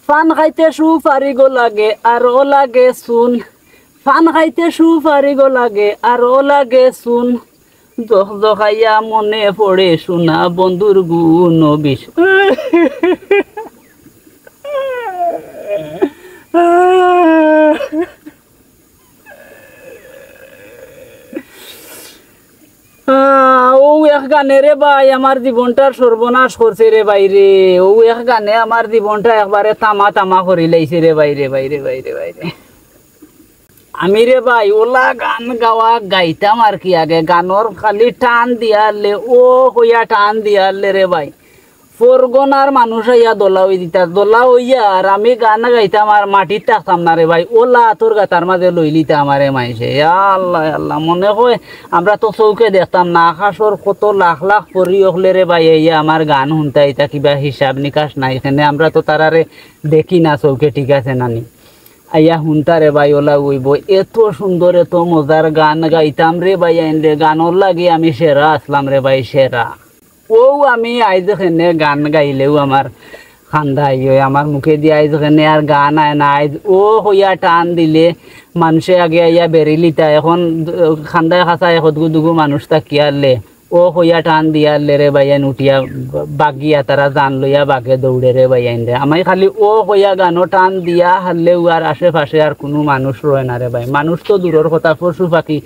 পান খাইতে সুপারি গো লাগে আর ও লাগে শুন, পান খাইতে সুপারি গো লাগে আর ও লাগে শুন, জখ জখাইয়া মনে পড়ে শোনা বন্ধুর গুণ বিষ। ও এক গানে রে ভাই আমার জীবনটার সর্বনাশ করছে রে বাইরে। ও এক গানে আমার জীবনটা একবারে তামা তামা করে লাইছে রে বাইরে বাইরে বাইরে বাইরে। আমি রে ভাই ওলা গান গাওয়া গাইতাম আর কি, আগে গানর খালি টান দিয়ালে ও হইয়া টান দিয়ালে রে ভাই ফরগনার মানুষ হইয়া দোলা হই দিতা, দোলা হইয়া আর আমি গান গাইতাম আর মাটির থাকতাম না রে ভাই, ওলা তোর গাতার মাঝে লই লিতা আমারে মাইছে। আল্লাহ আল্লাহ মনে হয় আমরা তো চৌকে দেখতাম না, আকাশর কত লাখ লাখ পরি হলে রে ভাই ইয়া আমার গান শুনতা, এটা কিবা হিসাব নিকাশ নাই এখানে, আমরা তো তারারে দেখি না চৌকে, ঠিক আছে নানি আইয়া শুনতা রে ভাই ওলা উইব এত সুন্দর এত মজার গান গাইতাম রে ভাই, আইন রে গানর লাগে আমি সেরা আসলাম রে ভাই সেরা। ও আমি আইজ এখানে গান গাইলেও আমার খান্দা আইয়, আমার মুখে দিয়ে আইজ এখানে আর গান আয় না, আইজ ও হইয়া টান দিলে মানুষে আগে আইয়া বেরিলিতা, এখন খান্দায় খাসা একদগু দুগু মানুষ তাকিয়ালে ও হইয়া টান দিয়ালে রে বাইয়ান উঠিয়া বাগিয়া তারা জান লইয়া বাগে দৌড়ে রে বাইয়ান রে। আমি খালি ও হইয়া গানো টান দিয়া হারলেও আর আশেপাশে আর কোনো মানুষ রয় না রে ভাই, মানুষ তো দূরের কথা পশু পাখি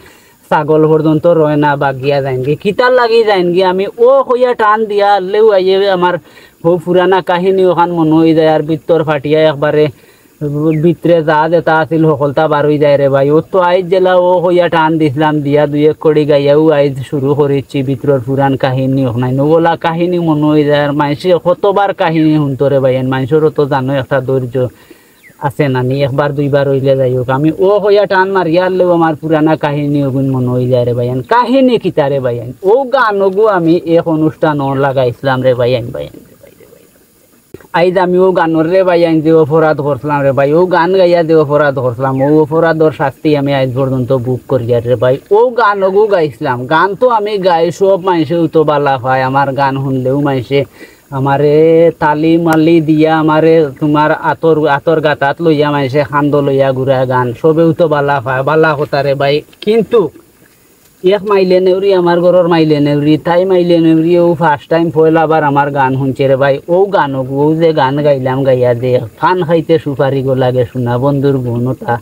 ছাগল পর্যন্ত রয় না, বাগিয়া যাইনগি কিতার লাগি যাইনগি। আমি ও হইয়া টান দিয়া হারলেও আইয়ে আমার খুব পুরানা কাহিনী ওখান মনে হয়ে যায় আর ভিতর ফাটিয়া একবারে ভিতরে যা যেটা আছিল সকলতা বার হয়ে যায় রে ভাই। ও তো আইজ জেলা ও হইয়া টান দিছিলাম দিয়া দুই এক কড়ি গাইয়াও আইজ শুরু করেছি ভিতরের পুরান কাহিনী ওখানে ওলা কাহিনী মনে হয়ে যায় আর মানুষে কতবার কাহিনী শুনতো রে ভাই, মানুষেরও তো জানো একটা ধৈর্য আছে নানি, একবার দুইবার হইলে যাই হোক আমি ও হইয়া টান মারিয়া আনলেও আমার পুরানা কাহিনী ওগুন মনে হয়ে যায় রে ভাইয়ান। কাহিনী কিতা রে ভাইয়ান, ও গান ওগু আমি এক অনুষ্ঠান লাগাইছিলাম রে ভাইয়ান ভাইয়ান। আইজ আমি ও গানর রে ভাইয়ান যে অপরাধ করছিলাম রে ভাই, ও গান গাইয়া যে অপরাধ করছিলাম ও অপরাধর শাস্তি আমি আজ পর্যন্ত বুক করিয়া রে ভাই। ও গান ওগু গাইছিলাম, গান তো আমি গাই সব মানুষে তো বালা হয়, আমার গান শুনলেও মানুষে আমারে তালি মালি দিয়া আমারে তোমার আতর গাতাত লইয়া মানুষে খান্দ লইয়া ঘুরা গান সবেও তো বালা হয়, বালা কথা রে ভাই। কিন্তু এক মাইলে নেউরি আমার ঘরের মাইলে নেউরি তাই মাইলে নেউরি ও ফার্স্ট টাইম পয়লাবার আমার গান শুনছে রে ভাই। ও গান ও যে গান গাইলাম গাইয়া দে ফান খাইতে সুপারি গো লাগে শোনা বন্ধুর গুণতা,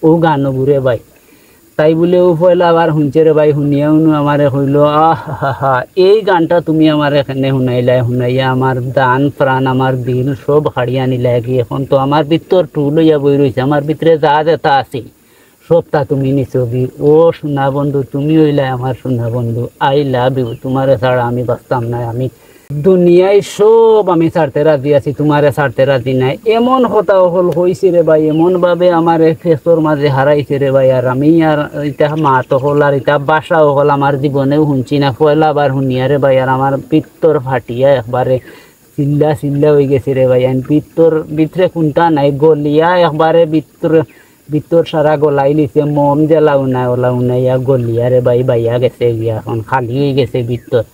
ও গান ঘুরে ভাই তাই বলে ও পয়লাবার শুনছে রে ভাই। শুনিয়াও আমারে হইল আহা এই গানটা তুমি আমার এখানে শুনাইলাই, শুনাইয়া আমার দান প্রাণ আমার দিল সব হারিয়া নিলাই কি, এখন তো আমার ভিতর টু লইয়া বই রয়েছে, আমার ভিতরে যা যেটা আছে সবটা তুমি নিছবি। ও সোনা বন্ধু তুমি হইলাই আমার সোনা বন্ধু, আই লাভ ইউ, তোমারে ছাড়া আমি বাঁচতাম না, আমি দুনিয়ায় সব আমি ছাড়তে রাজি আছি, তোমারে ছাড়তে রাজি নাই। এমন কথা হল হয়েছে রে ভাই, এমন ভাবে আমার ফেসর মাঝে হারাইছে রে ভাই। আর আমি আর এটা মাত হল আর এটা বাসাও হল আমার জীবনেও শুনছি না, পয়লাবার শুনিয়া রে ভাই। আর আমার পিত্তর ফাটিয়া একবারে চিল্লা চিল্লা হয়ে গেছে রে ভাই, পিত্তর ভিতরে কোনটা নাই গলিয়া একবারে ভিতর সারা গলাই লিছে, মম জ্বালা উনায় ওলা উনাইয়া গলিয়া রে ভাই বাইয়া গেছে গিয়া, এখন খালি হয়ে গেছে ভিতর।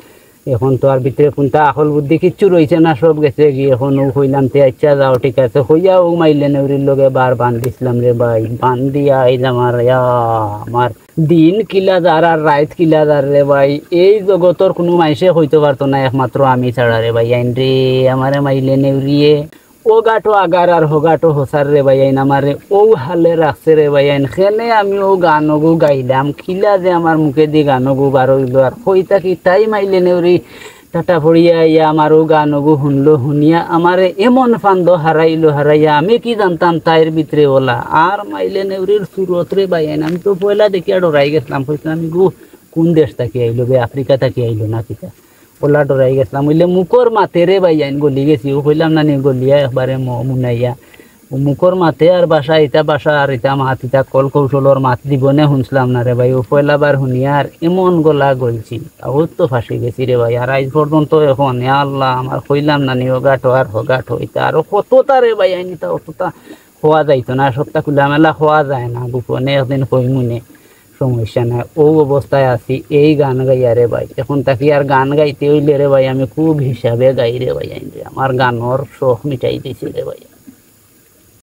এখন তো আর ভিতরে কোনটা আকল বুদ্ধি কিচ্ছু রয়েছে না, সব গেছে গিয়ে। এখন ও হইলাম তে আচ্ছা যাও ঠিক আছে হইয়া ও মাইলে নেউরির লগে বার বান দিছিলাম রে ভাই, বান দিয়া এই আমার দিন কিলা যার আর রাত কিলা যার রে ভাই। এই জগতর কোনো মানুষে হইতে পারতো না একমাত্র আমি ছাড়া রে ভাই। আইন রে আমারে মাইলে নেউরিয়ে ও গাটো আগার আর হোগাটো হোসার রে ভাই আইন আমারে ও হালে রাখছে রে ভাই আইন। খেনে আমি ও গানগু গাইলাম খিলা যে আমার মুখে দিয়ে গানগু বার হইল আর হইতা কি তাই মাইলে নেউরি টাটা ফড়িয়া ইয়া আমার ও গানগু শুনলো, শুনিয়া আমারে এমন ফান্দ হারাইয়া আমি কি জানতাম তাইর ভিতরে ওলা। আর মাইলে নেউরির সুরত রে ভাই আইন আমি তো পয়লা দেখিয়া ডরাই গেছিলাম, কইছিলাম আমি গু কোন দেশ থাকি আইলো বে, আফ্রিকা থাকি আইলো না কিতা, ওলা ডরাই গেছিলাম। হইলে মুখর মাথে রে ভাই আইন গলি গেছি, ও কইলাম না নি গলিয়া একবারে মুনাইয়া মুখর মাথে আর বাসা ইটা বাসা আর ইটা মাত ইটা কল কৌশলর মাত জীবনে শুনছিলাম না রে ভাই। ও পয়লাবার শুনিয়া আর এমন গলা গলছি বহুত তো ফাঁসি গেছি রে ভাই। আর আজ পর্যন্ত এখন আল্লাহ আমার কইলাম না নি হোগাটো আর হোগাটো ইটা আরো কতটা রে ভাই আইন ইটা অতটা খোয়া যাইতো না, সবটা খুলা মেলা খোয়া যায় না, গোপনে একদিন কইমুনে সমস্যা নাই। ও অবস্থায় আছি এই গান গাইয়া রে ভাই। এখন তাকে আর গান গাইতে হইলে রে ভাই আমি খুব হিসাবে গাই রে ভাই, আমার গানর শখ মিটাই দিছি রে ভাই।